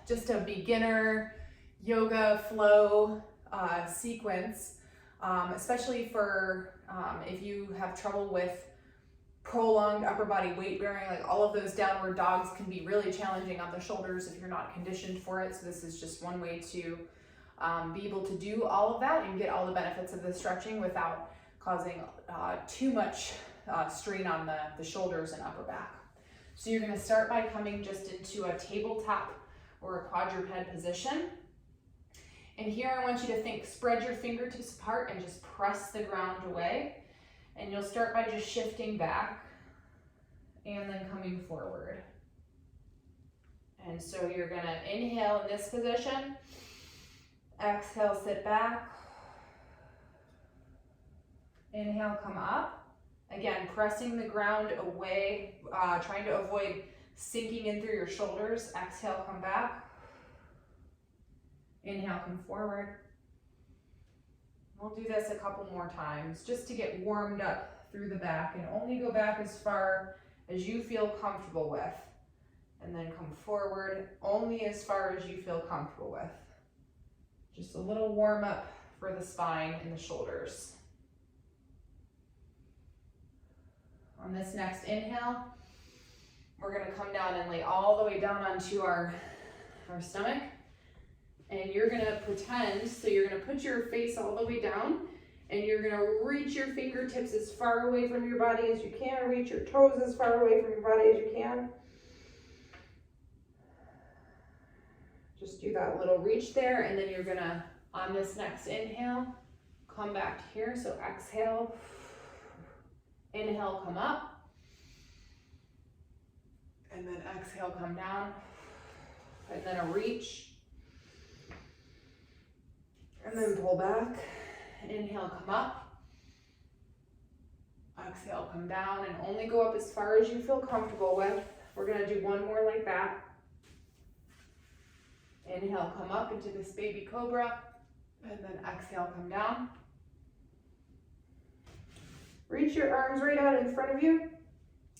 just a beginner yoga flow sequence, especially for if you have trouble with prolonged upper body weight bearing. Like all of those downward dogs can be really challenging on the shoulders if you're not conditioned for it. So this is just one way to be able to do all of that and get all the benefits of the stretching without causing too much strain on the shoulders and upper back. So you're going to start by coming just into a tabletop or a quadruped position. And here I want you to think, spread your fingertips apart and just press the ground away. And you'll start by just shifting back and then coming forward. And so you're going to inhale in this position, exhale, sit back, inhale, come up. Again, pressing the ground away, trying to avoid sinking in through your shoulders. Exhale, come back. Inhale, come forward. We'll do this a couple more times just to get warmed up through the back, and only go back as far as you feel comfortable with. And then come forward only as far as you feel comfortable with. Just a little warm up for the spine and the shoulders. On this next inhale, we're going to come down and lay all the way down onto our stomach. And you're going to pretend, so you're going to put your face all the way down, and you're going to reach your fingertips as far away from your body as you can, reach your toes as far away from your body as you can. Just do that little reach there, and then you're going to, on this next inhale, come back here. So exhale, inhale, come up, and then exhale, come down, and then a reach. And then pull back, inhale, come up, exhale, come down, and only go up as far as you feel comfortable with. We're going to do one more like that. Inhale, come up into this baby cobra, and then exhale, come down. Reach your arms right out in front of you,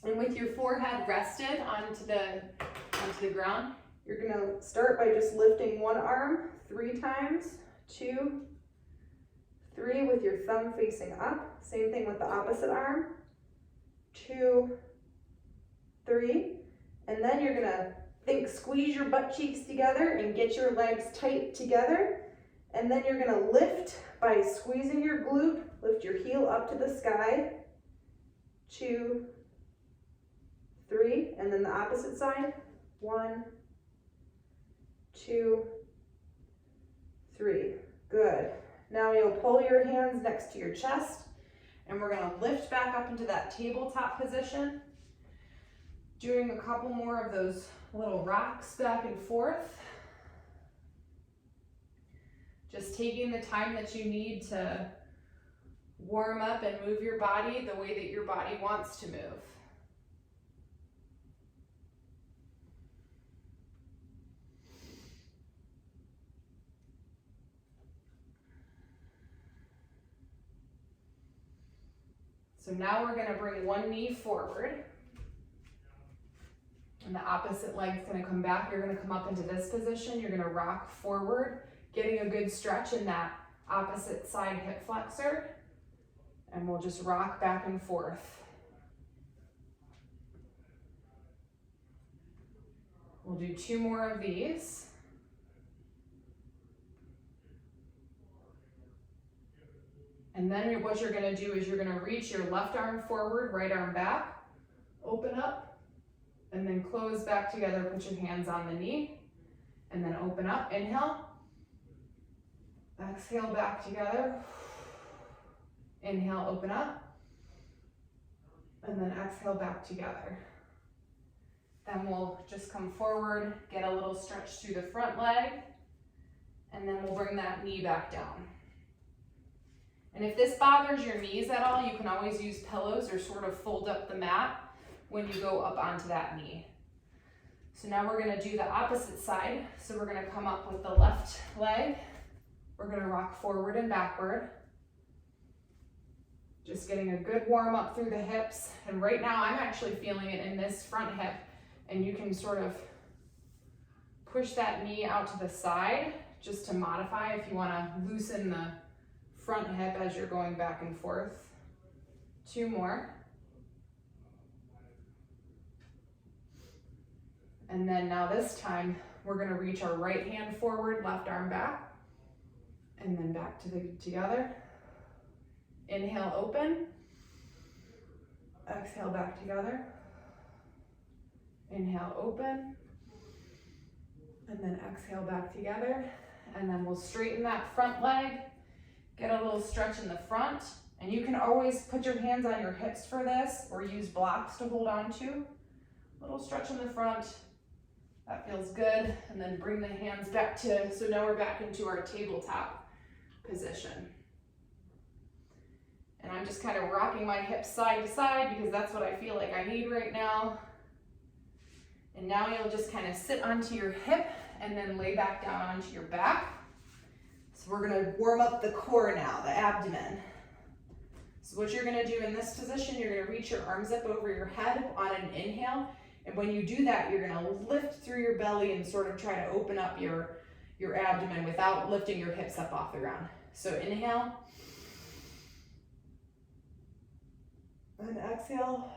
and with your forehead rested onto the ground, you're going to start by just lifting one arm 3 times. 2, 3 with your thumb facing up. Same thing with the opposite arm. 2, 3. And then you're gonna squeeze your butt cheeks together and get your legs tight together. And then you're gonna lift by squeezing your glute. Lift your heel up to the sky. 2, 3. And then the opposite side. 1, 2, 3. Good. Now you'll pull your hands next to your chest, and we're going to lift back up into that tabletop position. Doing a couple more of those little rocks back and forth. Just taking the time that you need to warm up and move your body the way that your body wants to move. So now we're going to bring one knee forward, and the opposite leg's going to come back. You're going to come up into this position. You're going to rock forward, getting a good stretch in that opposite side hip flexor, and we'll just rock back and forth. We'll do 2 more of these. And then what you're going to do is you're going to reach your left arm forward, right arm back, open up, and then close back together. Put your hands on the knee, and then open up. Inhale, exhale, back together. Inhale, open up, and then exhale, back together. Then we'll just come forward, get a little stretch through the front leg, and then we'll bring that knee back down. And if this bothers your knees at all, you can always use pillows or sort of fold up the mat when you go up onto that knee. So now we're going to do the opposite side. So we're going to come up with the left leg. We're going to rock forward and backward. Just getting a good warm up through the hips. And right now I'm actually feeling it in this front hip, and you can sort of push that knee out to the side just to modify if you want to loosen the front hip as you're going back and forth. 2 more. And then now this time, we're going to reach our right hand forward, left arm back, and then back together. Inhale, open. Exhale, back together. Inhale, open. And then exhale, back together. And then we'll straighten that front leg, get a little stretch in the front. And you can always put your hands on your hips for this or use blocks to hold on to. Little stretch in the front. That feels good. And then bring the hands back to, so now we're back into our tabletop position. And I'm just kind of rocking my hips side to side because that's what I feel like I need right now. And now you'll just kind of sit onto your hip and then lay back down onto your back. So we're gonna warm up the core now, the abdomen. So what you're gonna do in this position, you're gonna reach your arms up over your head on an inhale. And when you do that, you're gonna lift through your belly and sort of try to open up your abdomen without lifting your hips up off the ground. So inhale. And exhale.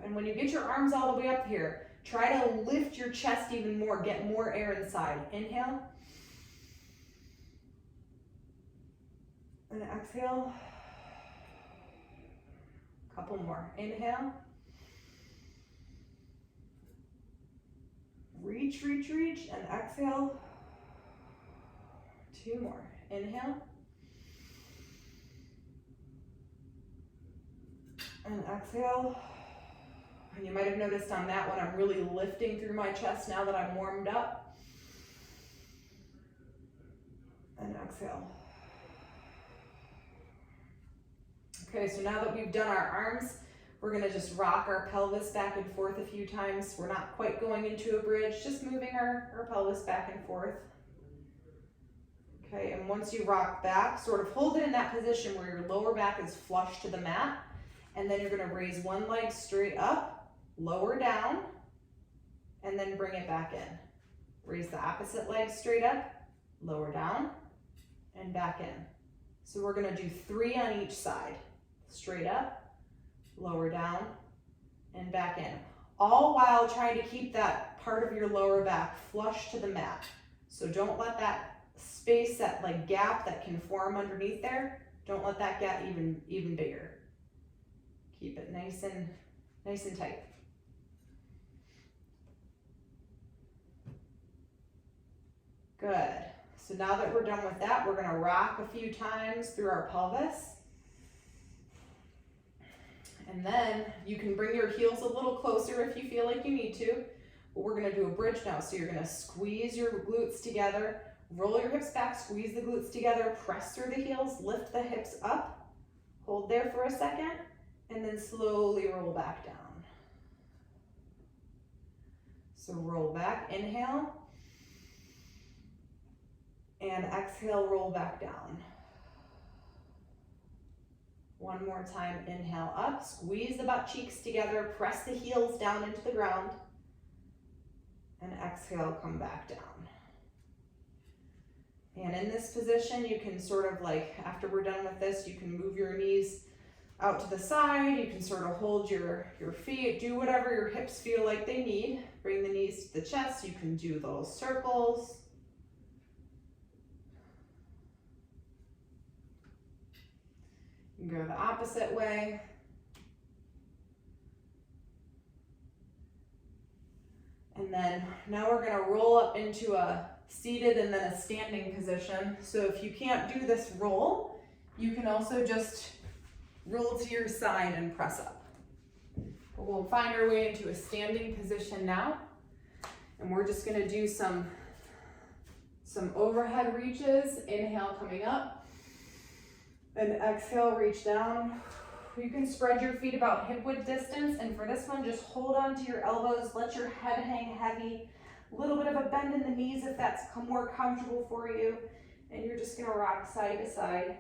And when you get your arms all the way up here, try to lift your chest even more, get more air inside. Inhale. And exhale. Couple more. Inhale. Reach, reach, reach, and exhale. 2 more. Inhale. And exhale. And you might have noticed on that one, I'm really lifting through my chest now that I'm warmed up. And exhale. Okay, so now that we've done our arms, we're gonna just rock our pelvis back and forth a few times. We're not quite going into a bridge, just moving our pelvis back and forth. Okay, and once you rock back, sort of hold it in that position where your lower back is flush to the mat. And then you're gonna raise one leg straight up, lower down, and then bring it back in. Raise the opposite leg straight up, lower down, and back in. So we're gonna do 3 on each side. Straight up, lower down, and back in. All while trying to keep that part of your lower back flush to the mat. So don't let that space, that like gap that can form underneath there, don't let that get even bigger. Keep it nice and tight. Good. So now that we're done with that, we're gonna rock a few times through our pelvis. And then you can bring your heels a little closer if you feel like you need to. But we're gonna do a bridge now. So you're gonna squeeze your glutes together, roll your hips back, squeeze the glutes together, press through the heels, lift the hips up, hold there for a second, and then slowly roll back down. So roll back, inhale, and exhale, roll back down. One more time, inhale up, squeeze the butt cheeks together, press the heels down into the ground, and exhale, come back down. And in this position, you can sort of like, after we're done with this, you can move your knees out to the side, you can sort of hold your feet, do whatever your hips feel like they need. Bring the knees to the chest, you can do those circles. You can go the opposite way. And then now we're gonna roll up into a seated and then a standing position. So if you can't do this roll, you can also just roll to your side and press up. But we'll find our way into a standing position now. And we're just gonna do some overhead reaches. Inhale, coming up. And exhale, reach down. You can spread your feet about hip width distance. And for this one, just hold on to your elbows. Let your head hang heavy. A little bit of a bend in the knees if that's more comfortable for you. And you're just gonna rock side to side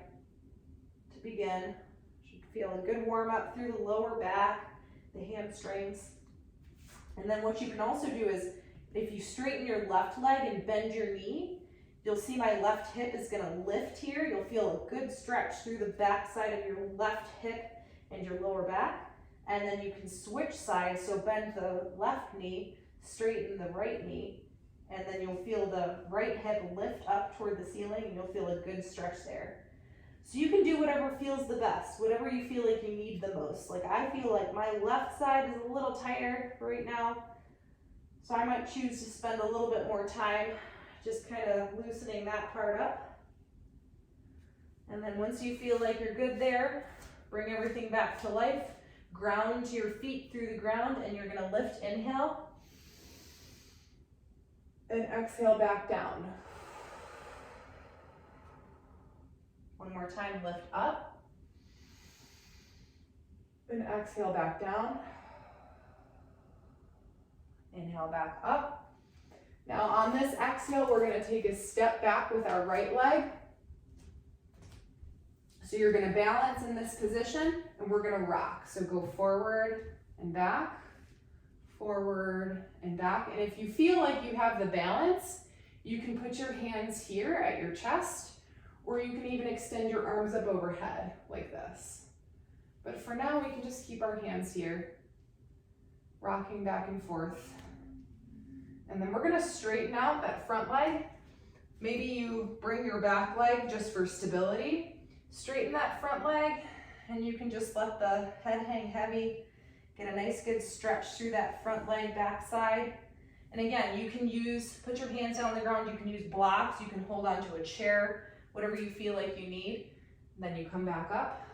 to begin. Should feel a good warm up through the lower back, the hamstrings. And then what you can also do is If you straighten your left leg and bend your knee, you'll see my left hip is gonna lift here. You'll feel a good stretch through the back side of your left hip and your lower back. And then you can switch sides, so bend the left knee, straighten the right knee, and then you'll feel the right hip lift up toward the ceiling and you'll feel a good stretch there. So you can do whatever feels the best, whatever you feel like you need the most. Like I feel like my left side is a little tighter right now, so I might choose to spend a little bit more time just kind of loosening that part up. And then once you feel like you're good there, bring everything back to life. Ground your feet through the ground and you're gonna lift, inhale. And exhale back down. One more time, lift up. And exhale back down. Inhale back up. Now on this exhale, we're gonna take a step back with our right leg. So you're gonna balance in this position and we're gonna rock. So go forward and back, forward and back. And if you feel like you have the balance, you can put your hands here at your chest, or you can even extend your arms up overhead like this. But for now, we can just keep our hands here, rocking back and forth. And then we're gonna straighten out that front leg. Maybe you bring your back leg just for stability. Straighten that front leg, and you can just let the head hang heavy. Get a nice good stretch through that front leg, back side. And again, you can put your hands down on the ground, you can use blocks, you can hold onto a chair, whatever you feel like you need. And then you come back up.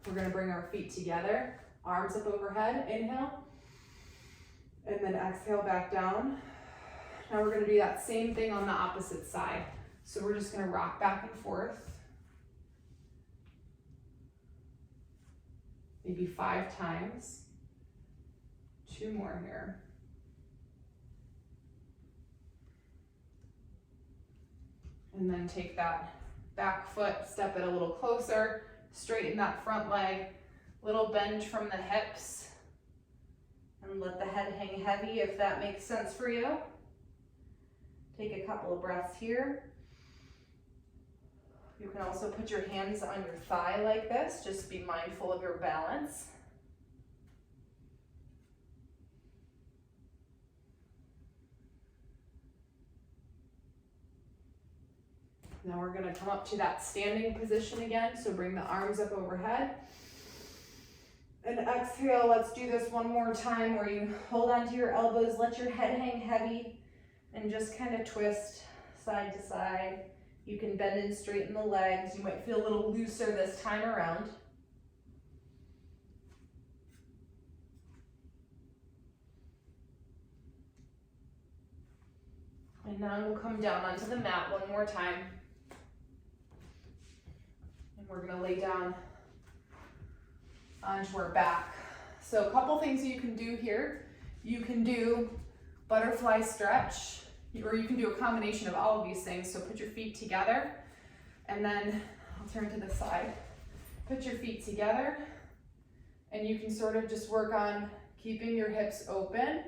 We're gonna bring our feet together, arms up overhead, inhale. And then exhale back down. Now we're gonna do that same thing on the opposite side. So we're just gonna rock back and forth. Maybe 5 times. 2 more here. And then take that back foot, step it a little closer, straighten that front leg, little bend from the hips, and let the head hang heavy if that makes sense for you. Take a couple of breaths here. You can also put your hands on your thigh like this, just be mindful of your balance. Now we're gonna come up to that standing position again, so bring the arms up overhead. And exhale, let's do this one more time where you hold onto your elbows, let your head hang heavy, and just kind of twist side to side. You can bend and straighten the legs. You might feel a little looser this time around. And now we'll come down onto the mat one more time. And we're gonna lay down onto our back. So a couple things you can do here. You can do butterfly stretch, or you can do a combination of all of these things. So put your feet together, and then I'll turn to the side. Put your feet together, and you can sort of just work on keeping your hips open,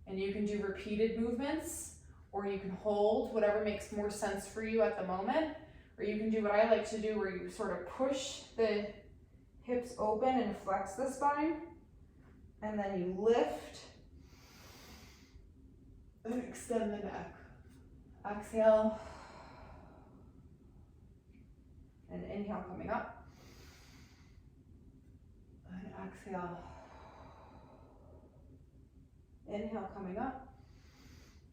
and you can do repeated movements, or you can hold, whatever makes more sense for you at the moment. Or you can do what I like to do, where you sort of push the hips open and flex the spine, and then you lift and extend the neck. Exhale, and inhale coming up, and exhale. Inhale coming up,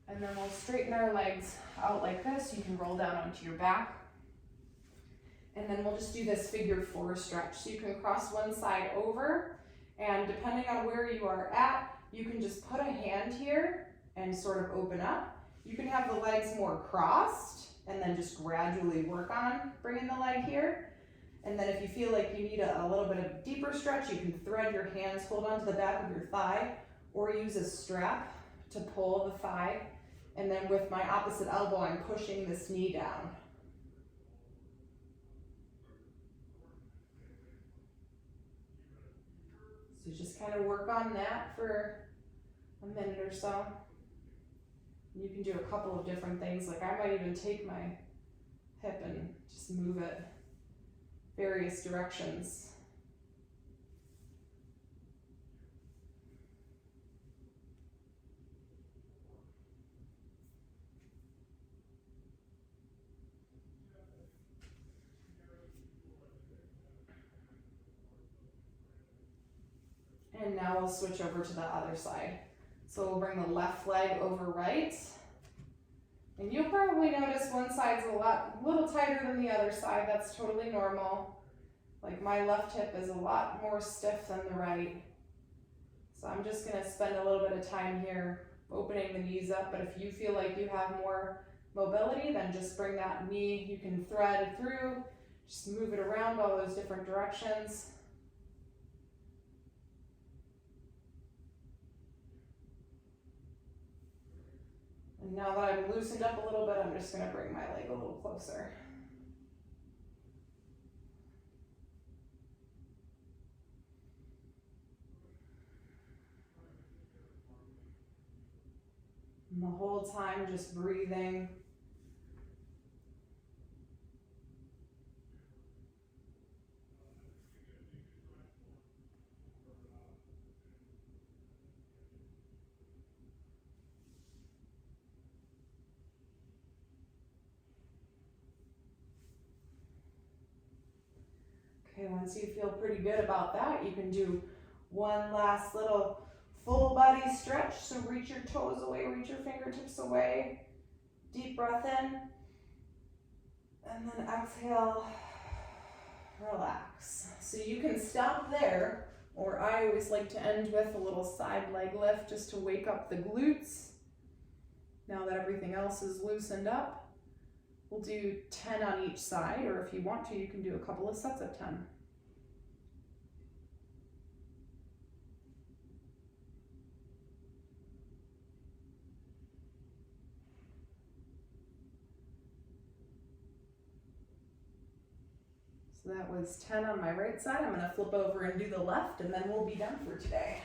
and then we'll straighten our legs out like this. You can roll down onto your back, and then we'll just do this figure 4 stretch. So you can cross one side over, and depending on where you are at, you can just put a hand here and sort of open up. You can have the legs more crossed and then just gradually work on bringing the leg here. And then if you feel like you need a little bit of deeper stretch, you can thread your hands, hold onto the back of your thigh, or use a strap to pull the thigh. And then with my opposite elbow, I'm pushing this knee down. So just kind of work on that for a minute or so. You can do a couple of different things. Like I might even take my hip and just move it various directions. And now we'll switch over to the other side. So we'll bring the left leg over right. And you'll probably notice one side's a little tighter than the other side. That's totally normal. Like my left hip is a lot more stiff than the right. So I'm just gonna spend a little bit of time here opening the knees up, but if you feel like you have more mobility, then just bring that knee, you can thread through, just move it around all those different directions. And now that I'm loosened up a little bit, I'm just gonna bring my leg a little closer. And the whole time just breathing. Okay, once you feel pretty good about that, you can do one last little full body stretch. So reach your toes away, reach your fingertips away. Deep breath in. And then exhale, relax. So you can stop there, or I always like to end with a little side leg lift just to wake up the glutes. Now that everything else is loosened up. We'll do 10 on each side, or if you want to, you can do a couple of sets of 10. So that was 10 on my right side. I'm gonna flip over and do the left, and then we'll be done for today.